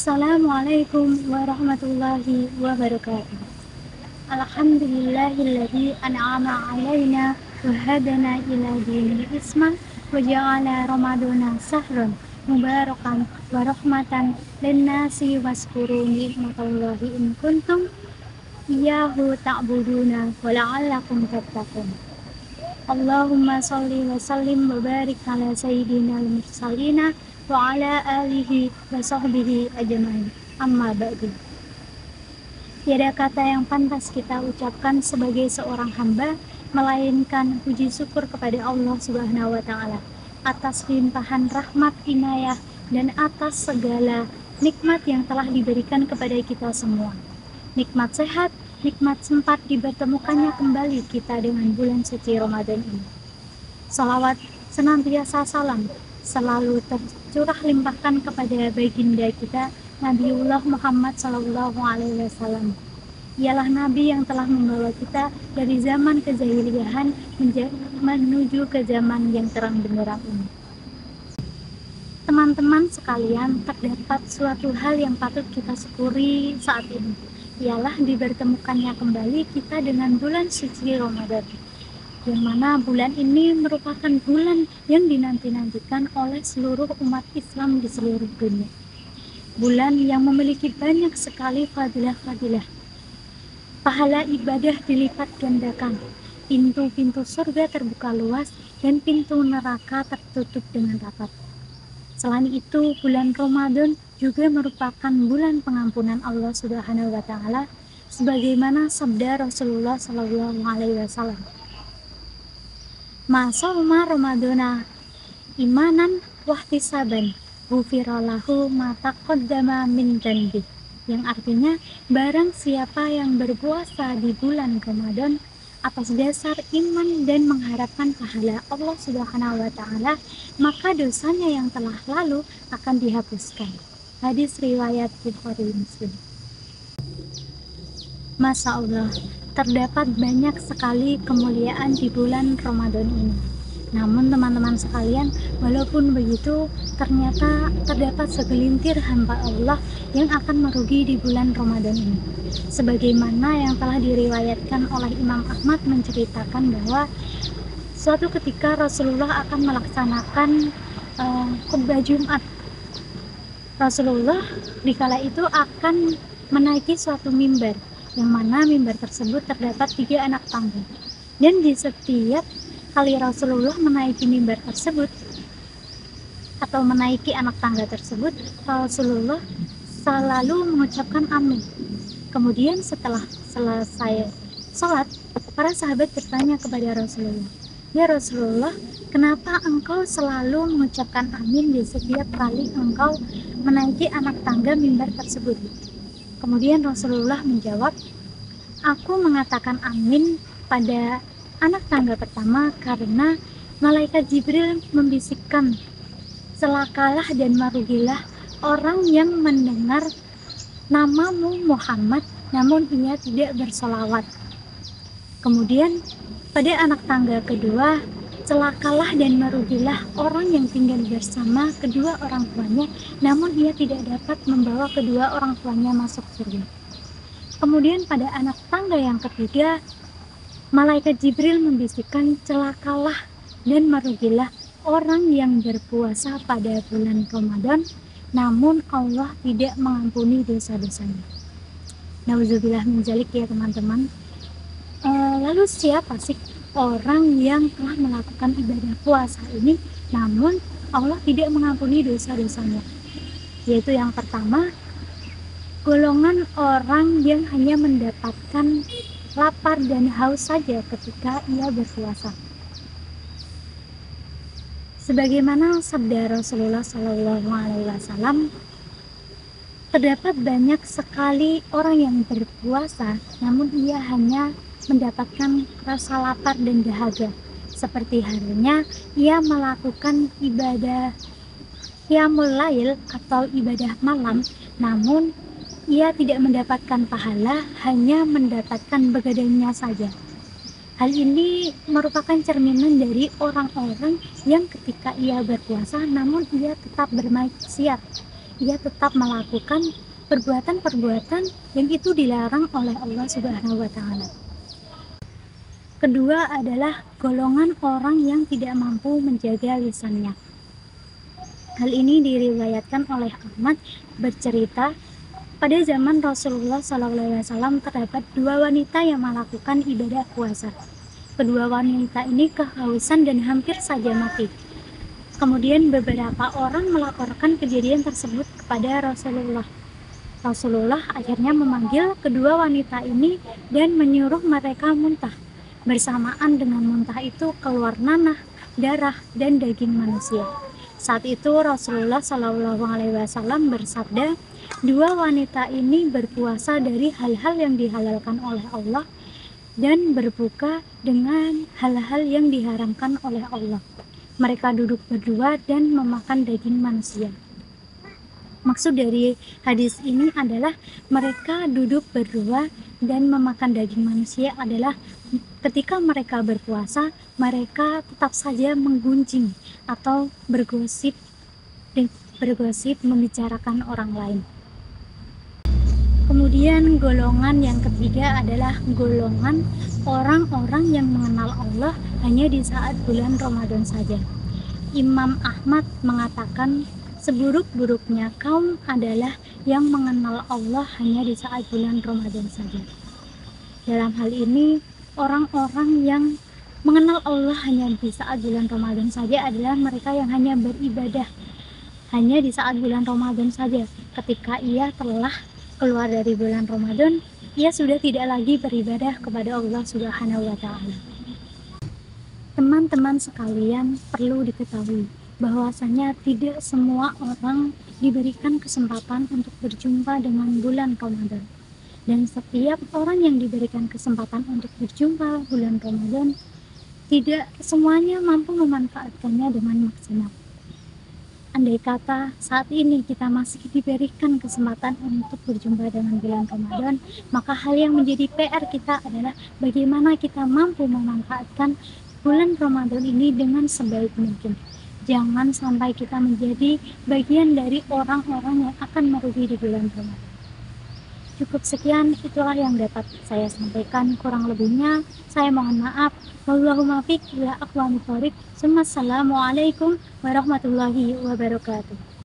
Assalamualaikum warahmatullahi wabarakatuh. Alhamdulillahilladzi an'ama 'alaina wa hadana ila dinil islam wa ja'ala ramadana sahran mubarakan wa rahmatan linnasi waskuru ni'matallahi in kuntum iyyahu ta'buduna wa la'allakum tattaqun. Allahumma sholli wa sallim wa barik ala sayyidina al-mursalina wa ala alihi wa sahbihi ajmain. Amma ba'du. Tiada kata yang pantas kita ucapkan sebagai seorang hamba melainkan puji syukur kepada Allah Subhanahu wa taala atas limpahan rahmat inayah dan atas segala nikmat yang telah diberikan kepada kita semua. Nikmat sehat, nikmat sempat dipertemukannya kembali kita dengan bulan suci Ramadan ini. Salawat senantiasa salam selalu tercurah limpahkan kepada baginda kita Nabiullah Muhammad SAW. Ialah Nabi yang telah membawa kita dari zaman kejahiliahan menuju ke zaman yang terang benderang ini. Teman-teman sekalian, terdapat suatu hal yang patut kita syukuri saat ini, ialah dibertemukannya kembali kita dengan bulan suci Ramadan, yang mana bulan ini merupakan bulan yang dinanti-nantikan oleh seluruh umat Islam di seluruh dunia. Bulan yang memiliki banyak sekali fadilah-fadilah. Pahala ibadah dilipat gandakan, pintu-pintu surga terbuka luas, dan pintu neraka tertutup dengan rapat. Selain itu, bulan Ramadan juga merupakan bulan pengampunan Allah Subhanahu wa taala sebagaimana sabda Rasulullah SAW. Masoma Ramadana imanan wahtisaban ghufirallahu ma taqaddama min dzanbi, yang artinya barang siapa yang berpuasa di bulan Ramadan atas dasar iman dan mengharapkan pahala Allah Subhanahu wa taala, maka dosanya yang telah lalu akan dihapuskan. Hadis riwayat Bukhari Muslim. Masya Allah, terdapat banyak sekali kemuliaan di bulan Ramadan ini. Namun teman-teman sekalian, walaupun begitu, ternyata terdapat segelintir hamba Allah yang akan merugi di bulan Ramadan ini. Sebagaimana yang telah diriwayatkan oleh Imam Ahmad menceritakan bahwa suatu ketika Rasulullah akan melaksanakan khutbah Jumat. Rasulullah dikala itu akan menaiki suatu mimbar, yang mana mimbar tersebut terdapat 3 anak tangga. Dan di setiap kali Rasulullah menaiki mimbar tersebut atau menaiki anak tangga tersebut, Rasulullah selalu mengucapkan amin. Kemudian setelah selesai sholat, para sahabat bertanya kepada Rasulullah, "Ya Rasulullah, kenapa engkau selalu mengucapkan amin di setiap kali engkau menaiki anak tangga mimbar tersebut?" Kemudian Rasulullah menjawab, "Aku mengatakan amin pada anak tangga pertama karena malaikat Jibril membisikkan, celakalah dan merugilah orang yang mendengar namamu Muhammad namun ia tidak bersolawat." Kemudian pada anak tangga kedua, celakalah dan merugilah orang yang tinggal bersama kedua orang tuanya namun ia tidak dapat membawa kedua orang tuanya masuk surga. Kemudian pada anak tangga yang ketiga, malaikat Jibril membisikkan, celakalah dan merugilah orang yang berpuasa pada bulan Ramadan namun Allah tidak mengampuni dosa-dosanya. Nauzubillah min dzalik ya teman-teman. Lalu siapa sih orang yang telah melakukan ibadah puasa ini namun Allah tidak mengampuni dosa-dosanya? Yaitu yang pertama, golongan orang yang hanya mendapatkan lapar dan haus saja ketika ia berpuasa. Sebagaimana sabda Rasulullah SAW, terdapat banyak sekali orang yang berpuasa namun ia hanya mendapatkan rasa lapar dan dahaga, seperti halnya ia melakukan ibadah qiyamul lail atau ibadah malam namun ia tidak mendapatkan pahala, hanya mendapatkan begadangnya saja. Hal ini merupakan cerminan dari orang-orang yang ketika ia berpuasa namun ia tetap bermaksiat, ia tetap melakukan perbuatan-perbuatan yang itu dilarang oleh Allah Subhanahu wa Ta'ala. Kedua adalah golongan orang yang tidak mampu menjaga lisannya. Hal ini diriwayatkan oleh Ahmad bercerita, pada zaman Rasulullah SAW terdapat dua wanita yang melakukan ibadah puasa. Kedua wanita ini kehausan dan hampir saja mati. Kemudian beberapa orang melaporkan kejadian tersebut kepada Rasulullah. Rasulullah akhirnya memanggil kedua wanita ini dan menyuruh mereka muntah. Bersamaan dengan muntah itu keluar nanah, darah, dan daging manusia. Saat itu Rasulullah SAW bersabda, dua wanita ini berpuasa dari hal-hal yang dihalalkan oleh Allah dan berbuka dengan hal-hal yang diharamkan oleh Allah. Mereka duduk berdua dan memakan daging manusia. Maksud dari hadis ini adalah mereka duduk berdua dan memakan daging manusia adalah ketika mereka berpuasa, mereka tetap saja menggunjing atau bergosip membicarakan orang lain. Kemudian golongan yang ketiga adalah golongan orang-orang yang mengenal Allah hanya di saat bulan Ramadan saja. Imam Ahmad mengatakan, seburuk-buruknya kaum adalah yang mengenal Allah hanya di saat bulan Ramadan saja. Dalam hal ini, orang-orang yang mengenal Allah hanya di saat bulan Ramadan saja adalah mereka yang hanya beribadah hanya di saat bulan Ramadan saja. Ketika ia telah keluar dari bulan Ramadan, ia sudah tidak lagi beribadah kepada Allah Subhanahu wa Ta'ala. Teman-teman sekalian, perlu diketahui bahwasanya tidak semua orang diberikan kesempatan untuk berjumpa dengan bulan Ramadan. Dan setiap orang yang diberikan kesempatan untuk berjumpa bulan Ramadan, tidak semuanya mampu memanfaatkannya dengan maksimal. Andai kata saat ini kita masih diberikan kesempatan untuk berjumpa dengan bulan Ramadan, maka hal yang menjadi PR kita adalah bagaimana kita mampu memanfaatkan bulan Ramadan ini dengan sebaik mungkin. Jangan sampai kita menjadi bagian dari orang-orang yang akan merugi di bulan Ramadan. Cukup sekian, itulah yang dapat saya sampaikan. Kurang lebihnya, saya mohon maaf. Wallahu muwaffiq ila aqwamit thoriq. Assalamualaikum warahmatullahi wabarakatuh.